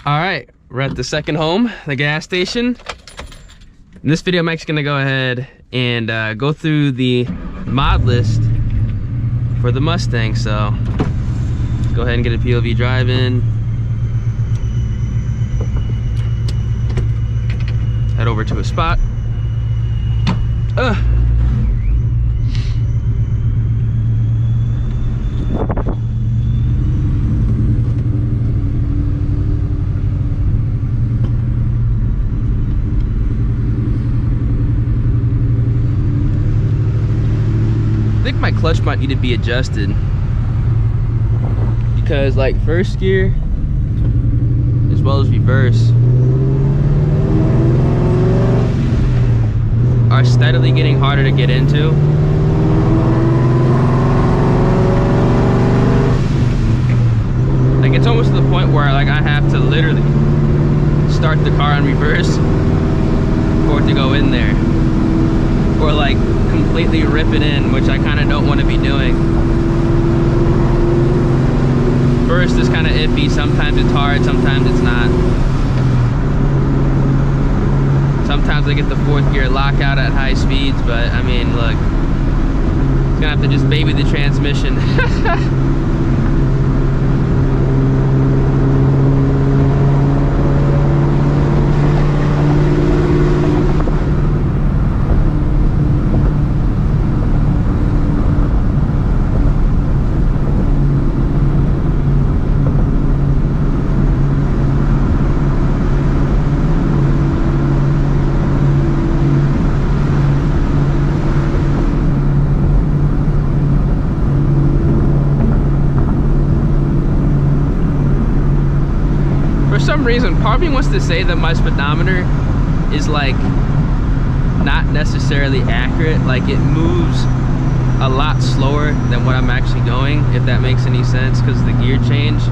All right, we're at the second home, the gas station. In this video, Mike's gonna go ahead and go through the mod list for the Mustang. So go ahead and get a POV drive in. Head over to a spot. I think my clutch might need to be adjusted because like first gear as well as reverse are steadily getting harder to get into. Like it's almost to the point where like I have to literally start the car on reverse for it to go in there, or like completely rip it in, which I kind of don't want to be doing. First is kind of iffy, sometimes it's hard, sometimes it's not. Sometimes I get the fourth gear lockout at high speeds, but I mean, look, it's gonna have to just baby the transmission. For some reason, part of me wants to say that my speedometer is like not necessarily accurate. Like it moves a lot slower than what I'm actually going, if that makes any sense, because of the gear change.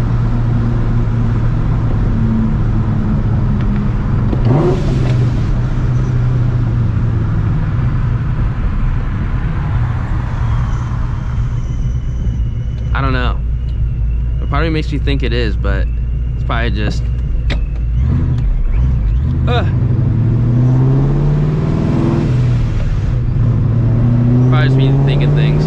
I don't know. Part of me makes me think it is, but it's probably just probably just me thinking things.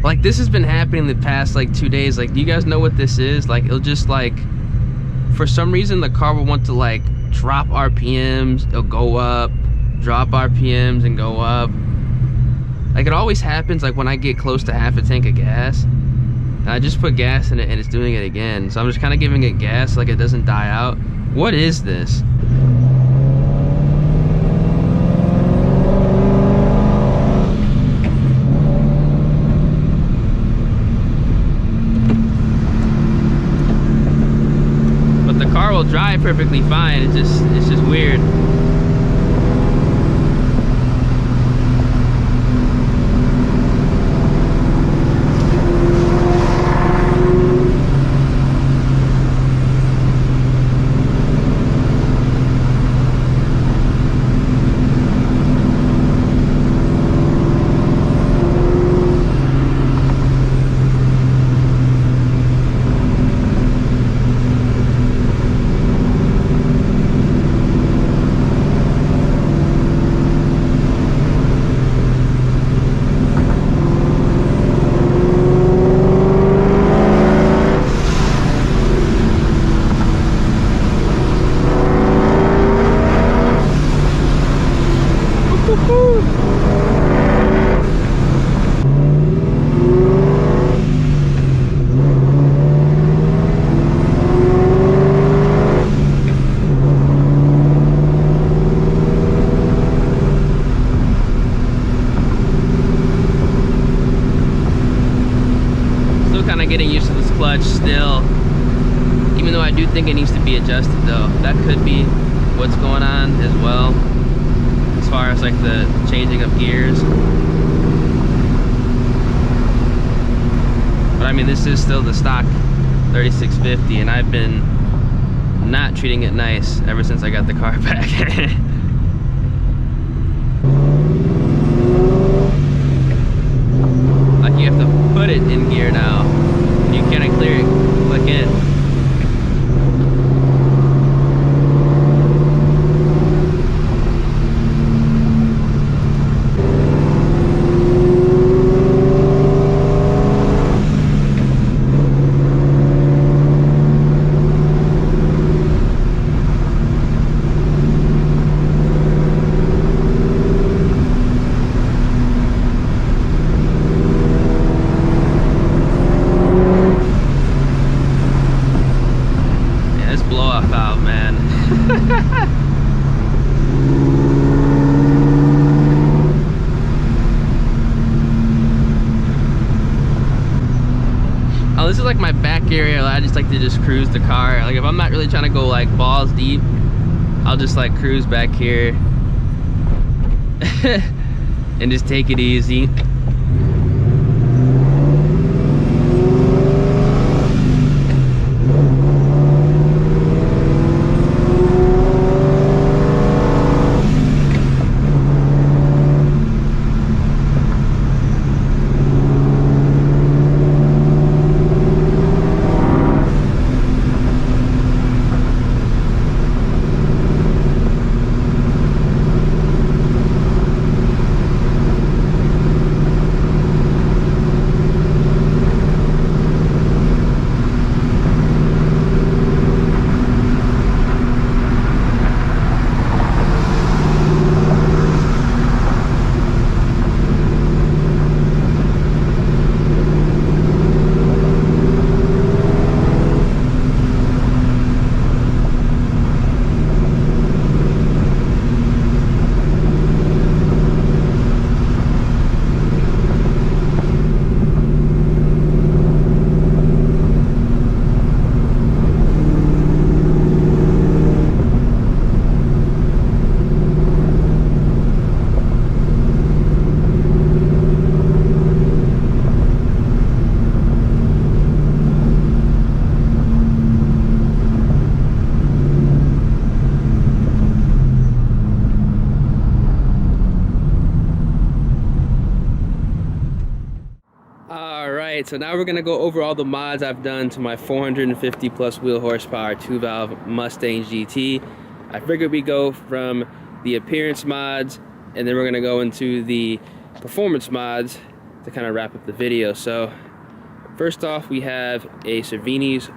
Like this has been happening the past like 2 days. Like, do you guys know what this is? Like it'll just like, for some reason the car will want to like drop RPMs, it'll go up, drop RPMs and go up. Like it always happens like when I get close to half a tank of gas. And I just put gas in it and it's doing it again. So I'm just kind of giving it gas like it doesn't die out. What is this? Will drive perfectly fine. It's just weird. much still, even though I do think it needs to be adjusted though. That could be what's going on as well, as far as like the changing of gears. But I mean, this is still the stock 3650, and I've been not treating it nice ever since I got the car back. Like, you have to put it in gear now. You can't clear it, click in. Oh, this is like my back area. I just like to just cruise the car. Like, if I'm not really trying to go like balls deep, I'll just like cruise back here and just take it easy. So now we're gonna go over all the mods I've done to my 450 plus wheel horsepower 2-valve Mustang GT. I figured we go from the appearance mods, and then we're gonna go into the performance mods to kind of wrap up the video. So first off, we have a Cervini's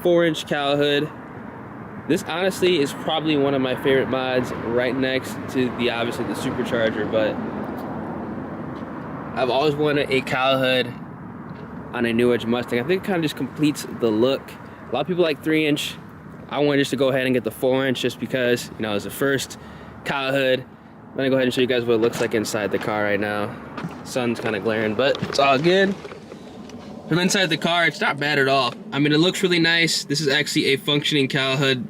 4-inch cowl hood. This honestly is probably one of my favorite mods, right next to the obviously the Supercharger, but I've always wanted a cowl hood on a new age Mustang. I think it kind of just completes the look. A lot of people like 3-inch. I wanted just to go ahead and get the 4-inch just because, you know, it's the first cowl hood. I'm gonna go ahead and show you guys what it looks like inside the car right now. Sun's kind of glaring, but it's all good. From inside the car, it's not bad at all. I mean, it looks really nice. This is actually a functioning cowl hood.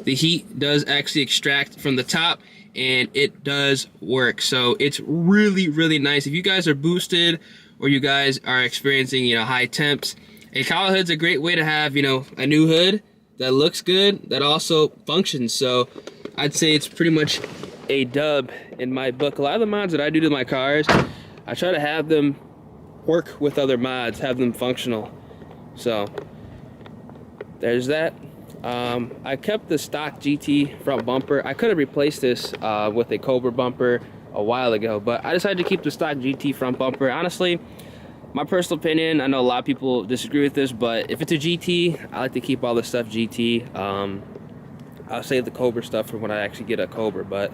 The heat does actually extract from the top, and it does work. So it's really, really nice. If you guys are boosted, or you guys are experiencing, you know, high temps, a cowl hood's a great way to have, you know, a new hood that looks good, that also functions. So I'd say it's pretty much a dub in my book. A lot of the mods that I do to my cars, I try to have them work with other mods, have them functional. So there's that. I kept the stock GT front bumper. I could have replaced this with a Cobra bumper a while ago, but I decided to keep the stock GT front bumper. Honestly, my personal opinion, I know a lot of people disagree with this, but if it's a GT, I like to keep all the stuff GT. I'll save the Cobra stuff for when I actually get a Cobra, but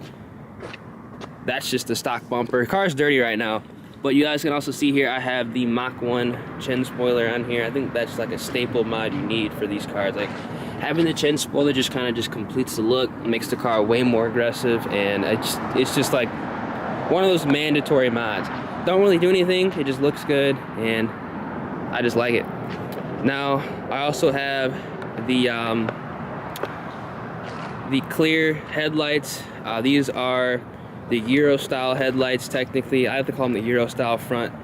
that's just the stock bumper. The car's dirty right now, but you guys can also see here I have the Mach 1 chin spoiler on here. I think that's like a staple mod you need for these cars. Like, having the chin spoiler just kind of just completes the look, makes the car way more aggressive, and it's just like one of those mandatory mods. Don't really do anything, it just looks good, and I just like it. Now I also have the clear headlights. These are the Euro style headlights. Technically, I have to call them the Euro style front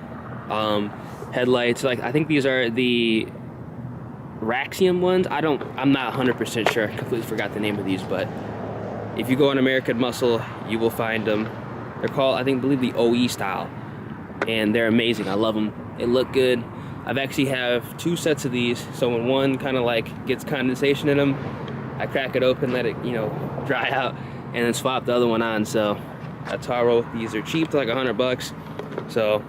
headlights. Like, I think these are the Raxiom ones. I'm not 100% sure. I completely forgot the name of these, but if you go on American Muscle, you will find them. They're called, I believe the OE style, and they're amazing. I love them. They look good. I've actually have 2 sets of these, so when one kind of like gets condensation in them, I crack it open, let it, you know, dry out, and then swap the other one on. So that's how I roll with these. They're cheap, they're like $100, so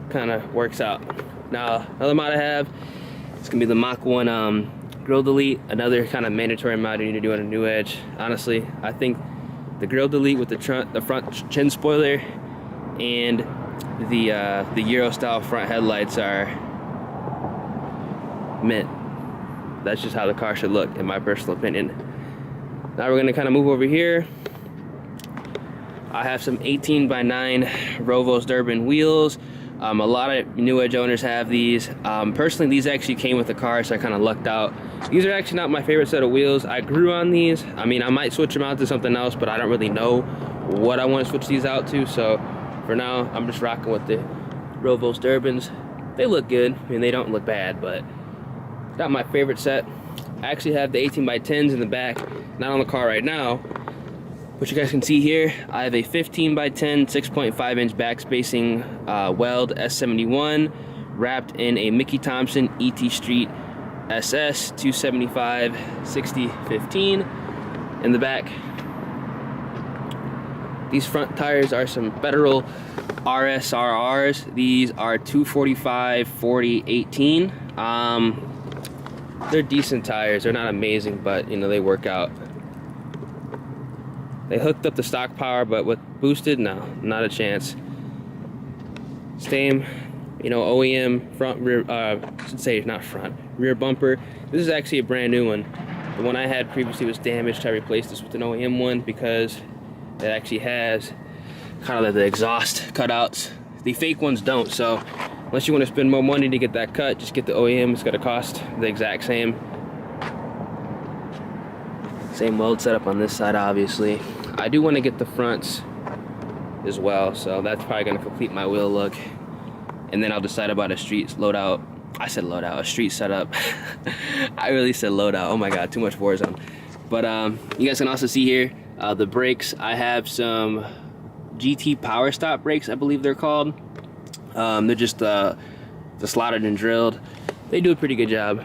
kind of works out. Now another mod I have, it's gonna be the Mach 1 grill delete, another kind of mandatory mod you need to do on a new edge. Honestly, I think the grill delete with the front chin spoiler and the Euro style front headlights are mint. That's just how the car should look, in my personal opinion. Now we're gonna kind of move over here. I have some 18x9 Rovos Durban wheels. A lot of new edge owners have these. Personally, these actually came with the car, so I kind of lucked out. These are actually not my favorite set of wheels. I grew on these. I mean, I might switch them out to something else, but I don't really know what I want to switch these out to. So for now, I'm just rocking with the Rovos Durbans. They look good. I mean, they don't look bad, but not my favorite set. I actually have the 18x10s in the back, not on the car right now, but you guys can see here, I have a 15x10 6.5-inch back spacing Weld S71 wrapped in a Mickey Thompson ET Street SS 275 60/15 in the back. These front tires are some Federal RSRRs. These are 245 40 18. They're decent tires. They're not amazing, but you know, they work out. They hooked up the stock power, but with boosted, no, not a chance. Same, you know, OEM front, rear, should say not front, rear bumper. This is actually a brand new one. The one I had previously was damaged. I replaced this with an OEM one because it actually has kind of the exhaust cutouts. The fake ones don't, so unless you want to spend more money to get that cut, just get the OEM. It's gonna cost the exact same. Same weld setup on this side, obviously. I do want to get the fronts as well, so that's probably gonna complete my wheel look. And then I'll decide about a street loadout. I said loadout, a street setup. I really said loadout. Oh my god, too much Warzone. But you guys can also see here the brakes. I have some GT Power Stop brakes, I believe they're called. They're just slotted and drilled. They do a pretty good job.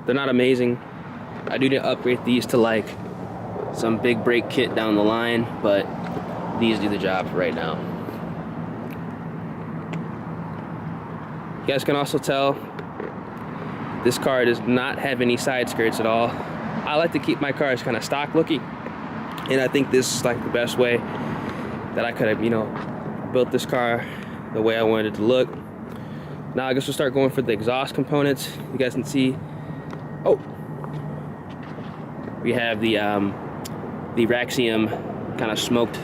They're not amazing. I do need to upgrade these to like some big brake kit down the line, but these do the job right now. You guys can also tell this car does not have any side skirts at all. I like to keep my cars kind of stock looking, and I think this is like the best way that I could have, you know, built this car the way I wanted it to look. Now I guess we'll start going for the exhaust components. You guys can see, oh, we have the Raxiom kind of smoked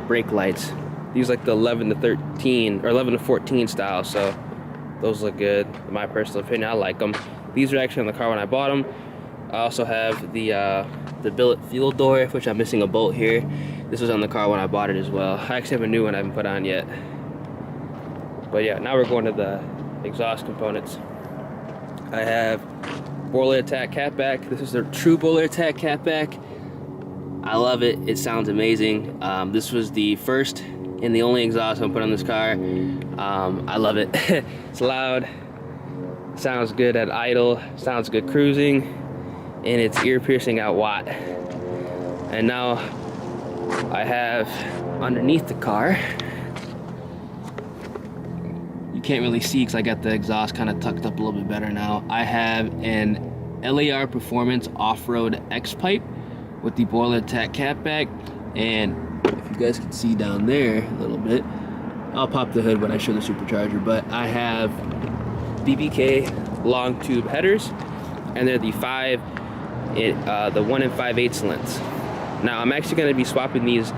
brake lights. These like the 11 to 13 or 11 to 14 style, so those look good. In my personal opinion, I like them. These are actually on the car when I bought them. I also have the billet fuel door, which I'm missing a bolt here. This was on the car when I bought it as well. I actually have a new one I haven't put on yet. But yeah, now we're going to the exhaust components. I have Borla ATAK Catback. This is the true Borla ATAK Catback. I love it. It sounds amazing. This was the first and the only exhaust I'm put on this car. I love it. It's loud, sounds good at idle, sounds good cruising, and it's ear piercing at watt. And now I have underneath the car, you can't really see because I got the exhaust kind of tucked up a little bit better now. I have an LAR Performance Off-Road X Pipe with the Borla ATAK Catback, and if you guys can see down there a little bit, I'll pop the hood when I show the Supercharger, but I have BBK long tube headers, and they're the 1 5/8 lengths. Now I'm actually going to be swapping these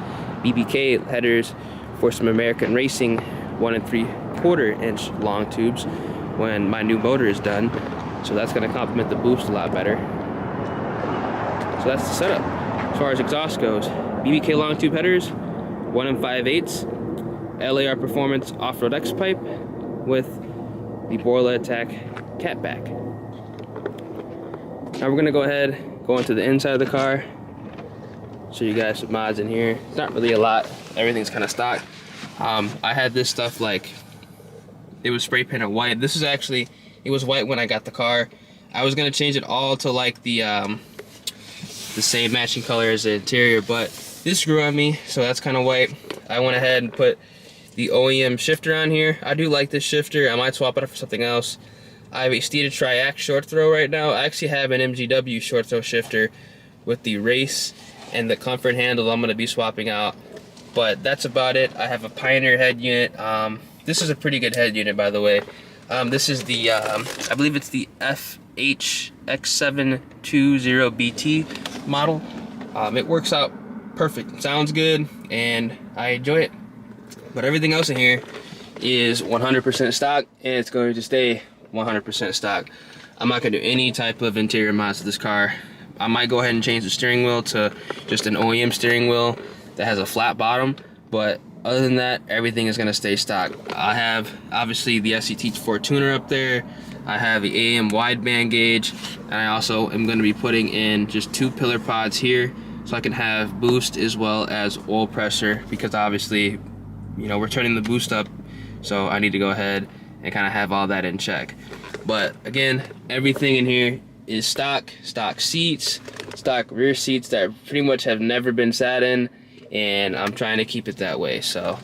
BBK headers for some American Racing 1 3/4 inch long tubes when my new motor is done. so that's going to complement the boost a lot better. So that's the setup. As far as exhaust goes, BBK long tube headers, 1 5/8, LAR Performance off-road X Pipe with the Borla ATAK Catback. Now we're gonna go ahead, go into the inside of the car, show you guys some mods in here. Not really a lot, everything's kind of stock. I had this stuff like, it was spray painted white. This is actually, it was white when I got the car. I was gonna change it all to like the same matching color as the interior, but this grew on me, so that's kind of white. I went ahead and put the OEM shifter on here. I do like this shifter. I might swap it up for something else. I have a Steeda Triac short throw right now. I actually have an MGW short throw shifter with the race and the comfort handle I'm going to be swapping out, but that's about it. I have a Pioneer head unit. This is a pretty good head unit, by the way. This is the I believe it's the FHX720BT model. It works out perfect. It sounds good and I enjoy it. But everything else in here is 100% stock, and it's going to stay 100% stock. I'm not going to do any type of interior mods to this car. I might go ahead and change the steering wheel to just an OEM steering wheel that has a flat bottom, but other than that, everything is going to stay stock. I have obviously the SCT4 tuner up there. I have the AM wideband gauge, and I also am going to be putting in just 2 pillar pods here so I can have boost as well as oil pressure, because obviously, you know, we're turning the boost up, so I need to go ahead and kind of have all that in check. But again, everything in here is stock seats, stock rear seats that pretty much have never been sat in, and I'm trying to keep it that way. So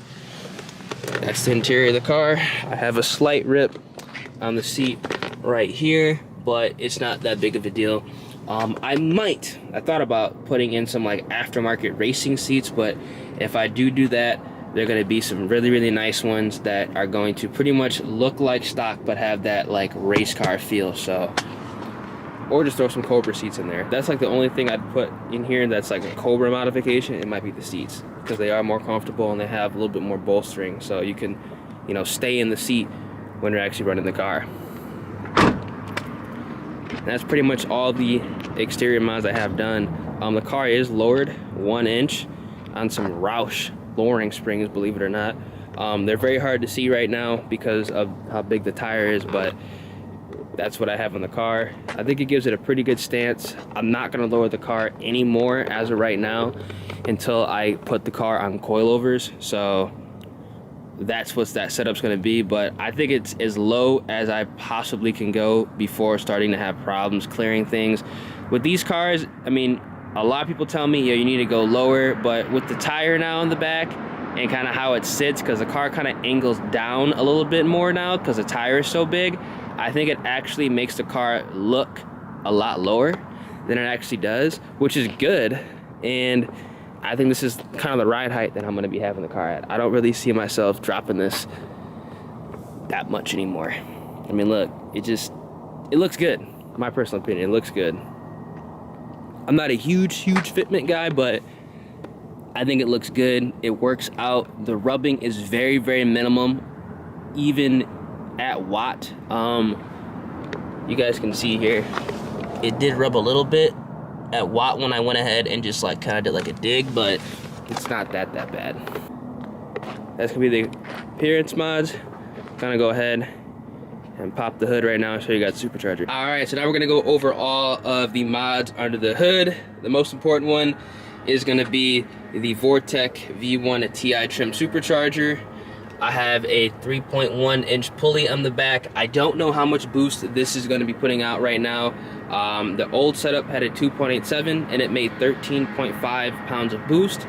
that's the interior of the car. I have a slight rip on the seat right here, but it's not that big of a deal. I thought about putting in some like aftermarket racing seats, but if I do that, they're going to be some really nice ones that are going to pretty much look like stock but have that like race car feel. So, or just throw some Cobra seats in there. That's like the only thing I'd put in here that's like a Cobra modification. It might be the seats, because they are more comfortable and they have a little bit more bolstering, so you can, you know, stay in the seat when you're actually running the car. That's pretty much all the exterior mods I have done. The car is lowered 1 inch on some Roush lowering springs, believe it or not. They're very hard to see right now because of how big the tire is, but that's what I have on the car. I think it gives it a pretty good stance. I'm not gonna lower the car anymore as of right now until I put the car on coilovers. So that's what that setup's gonna be, but I think it's as low as I possibly can go before starting to have problems clearing things. With these cars, I mean, a lot of people tell me, yeah, you need to go lower, but with the tire now in the back and kind of how it sits, because the car kind of angles down a little bit more now because the tire is so big, I think it actually makes the car look a lot lower than it actually does, which is good. And I think this is kind of the ride height that I'm going to be having the car at. I don't really see myself dropping this that much anymore. I mean, look, it looks good. In my personal opinion, it looks good. I'm not a huge fitment guy, but I think it looks good. It works out. The rubbing is very minimum, even at watt. You guys can see here, it did rub a little bit at watt when I went ahead and just like kind of did like a dig, but it's not that bad. That's gonna be the appearance mods. Gonna go ahead and pop the hood right now and show you guys the Supercharger. All right, so now we're gonna go over all of the mods under the hood. The most important one is gonna be the Vortech V1 Ti trim Supercharger. I have a 3.1 inch pulley on the back. I don't know how much boost this is gonna be putting out right now. The old setup had a 2.87 and it made 13.5 pounds of boost,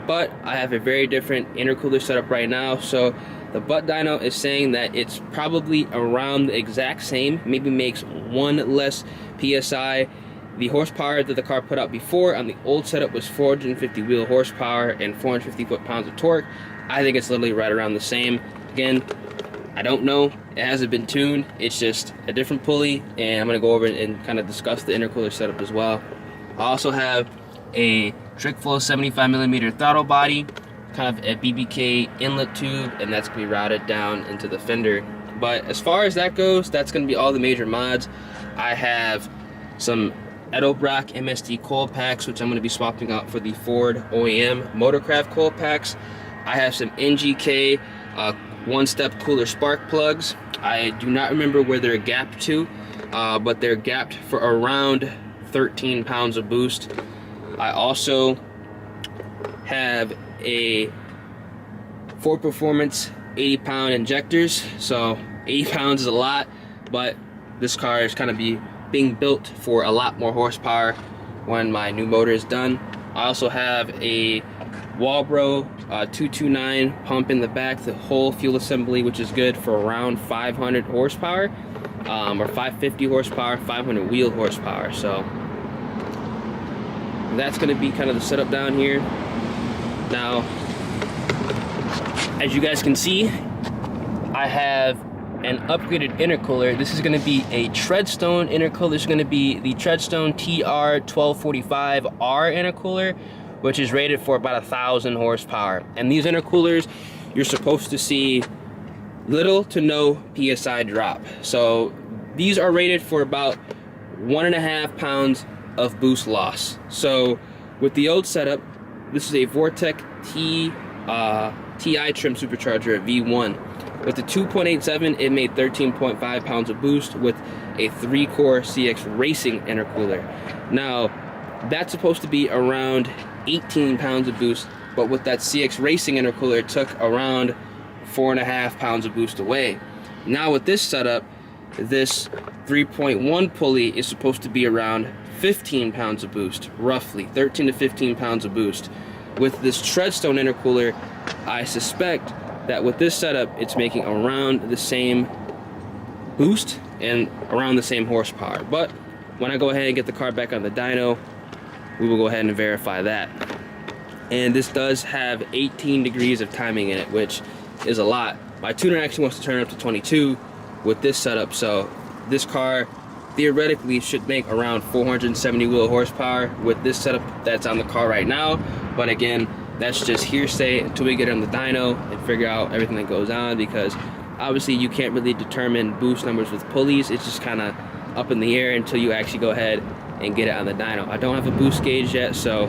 but I have a very different intercooler setup right now, so the butt dyno is saying that it's probably around the exact same, maybe makes 1 less PSI. The horsepower that the car put out before on the old setup was 450 wheel horsepower and 450 foot-pounds of torque. I think it's literally right around the same. Again, I don't know, it hasn't been tuned, it's just a different pulley, and I'm gonna go over and kind of discuss the intercooler setup as well. I also have a Trickflow 75mm throttle body, kind of a BBK inlet tube, and that's gonna be routed down into the fender. But as far as that goes, that's gonna be all the major mods. I have some Edelbrock MSD coil packs, which I'm going to be swapping out for the Ford OEM Motorcraft coil packs. I have some NGK one-step cooler spark plugs. I do not remember where they're gapped to, but they're gapped for around 13 pounds of boost. I also have a Ford Performance 80-pound injectors. So 80 pounds is a lot, but this car is kind of being built for a lot more horsepower when my new motor is done. I also have a Walbro 229 pump in the back, the whole fuel assembly, which is good for around 500 horsepower, or 550 horsepower, 500 wheel horsepower. So that's going to be kind of the setup down here. Now, as you guys can see, I have an upgraded intercooler. This is going to be a Treadstone intercooler. This is going to be the Treadstone TR1245R intercooler, which is rated for about 1,000 horsepower. And these intercoolers, you're supposed to see little to no PSI drop. So these are rated for about 1.5 pounds of boost loss. So with the old setup, this is a Vortech TI trim supercharger V1. With the 2.87, it made 13.5 pounds of boost with a 3-core CX Racing intercooler. Now, that's supposed to be around 18 pounds of boost, but with that CX Racing intercooler, it took around 4.5 pounds of boost away. Now with this setup, this 3.1 pulley is supposed to be around 15 pounds of boost, roughly 13 to 15 pounds of boost. With this Treadstone intercooler, I suspect that with this setup, it's making around the same boost and around the same horsepower. But when I go ahead and get the car back on the dyno, we will go ahead and verify that. And this does have 18 degrees of timing in it, which is a lot. My tuner actually wants to turn it up to 22 with this setup, so this car theoretically should make around 470 wheel horsepower with this setup that's on the car right now. But again, that's just hearsay until we get on the dyno and figure out everything that goes on, because obviously you can't really determine boost numbers with pulleys. It's just kind of up in the air until you actually go ahead and get it on the dyno. I don't have a boost gauge yet, so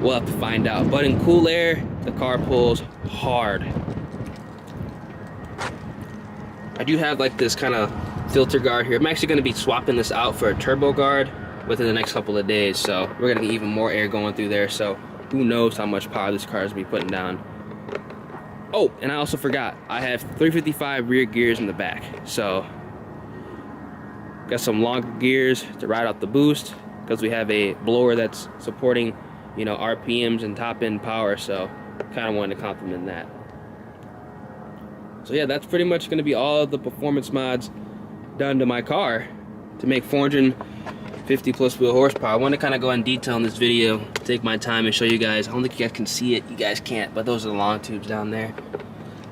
we'll have to find out. But in cool air, the car pulls hard. I do have like this kind of filter guard here. I'm actually going to be swapping this out for a turbo guard within the next couple of days, so we're going to get even more air going through there. So who knows how much power this car is going to be putting down. Oh, and I also forgot, I have 355 rear gears in the back, so got some longer gears to ride out the boost, because we have a blower that's supporting, you know, RPMs and top end power, so kind of wanted to compliment that. So yeah, that's pretty much going to be all of the performance mods done to my car to make 450 plus wheel horsepower. I want to kind of go in detail in this video, take my time and show you guys. I don't think you guys can see it, you guys can't, but those are the long tubes down there.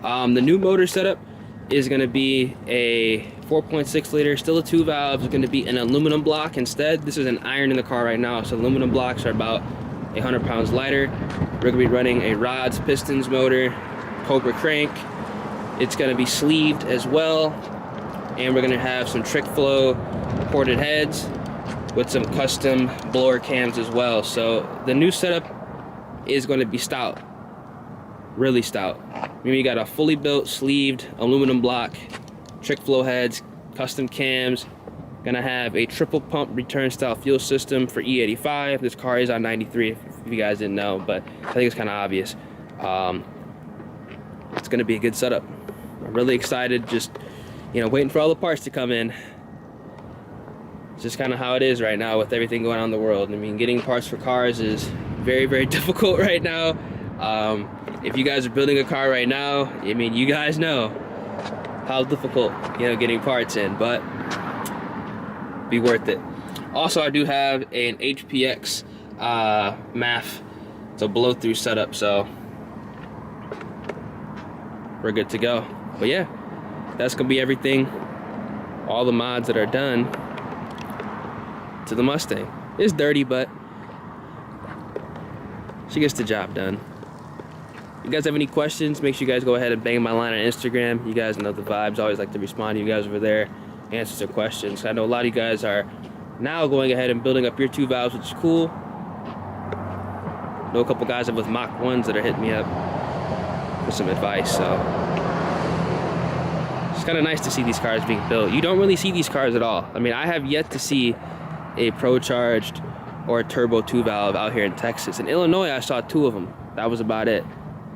The new motor setup is going to be a 4.6 liter, still a 2 valve. It's going to be an aluminum block instead. This is an iron in the car right now, so aluminum blocks are about 100 pounds lighter. We're going to be running a rods, pistons motor, Cobra crank. It's going to be sleeved as well, and we're going to have some trick flow ported heads with some custom blower cams as well. So the new setup is going to be stout, really stout. We got a fully built sleeved aluminum block, trick flow heads, custom cams. Gonna have a triple pump return style fuel system for E85. This car is on 93 if you guys didn't know, but I think it's kind of obvious. It's gonna be a good setup. I'm really excited, just, you know, waiting for all the parts to come in. It's just kind of how it is right now with everything going on in the world. I mean, getting parts for cars is very, very difficult right now. If you guys are building a car right now, I mean, you guys know how difficult, you know, getting parts in, but be worth it. Also, I do have an HPX MAF. It's a blow-through setup, so we're good to go. But yeah, that's gonna be everything, all the mods that are done to the Mustang. It's dirty, but she gets the job done. If you guys have any questions, make sure you guys go ahead and bang my line on Instagram. You guys know the vibes. I always like to respond to you guys over there. answers their questions. I know a lot of you guys are now going ahead and building up your 2 valves, which is cool. I know a couple guys with Mach 1s that are hitting me up for some advice, so it's kind of nice to see these cars being built. You don't really see these cars at all. I mean, I have yet to see a Pro-Charged or a turbo 2 valve out here in Texas. In Illinois, I saw 2 of them. That was about it.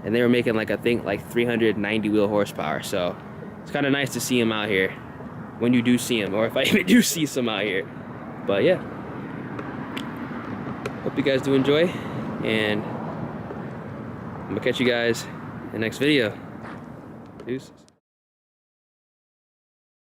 And they were making like, I think like 390 wheel horsepower. So it's kind of nice to see them out here when you do see them, or if I even do see some out here. But yeah, hope you guys do enjoy, and I'm gonna catch you guys in the next video. Deuces.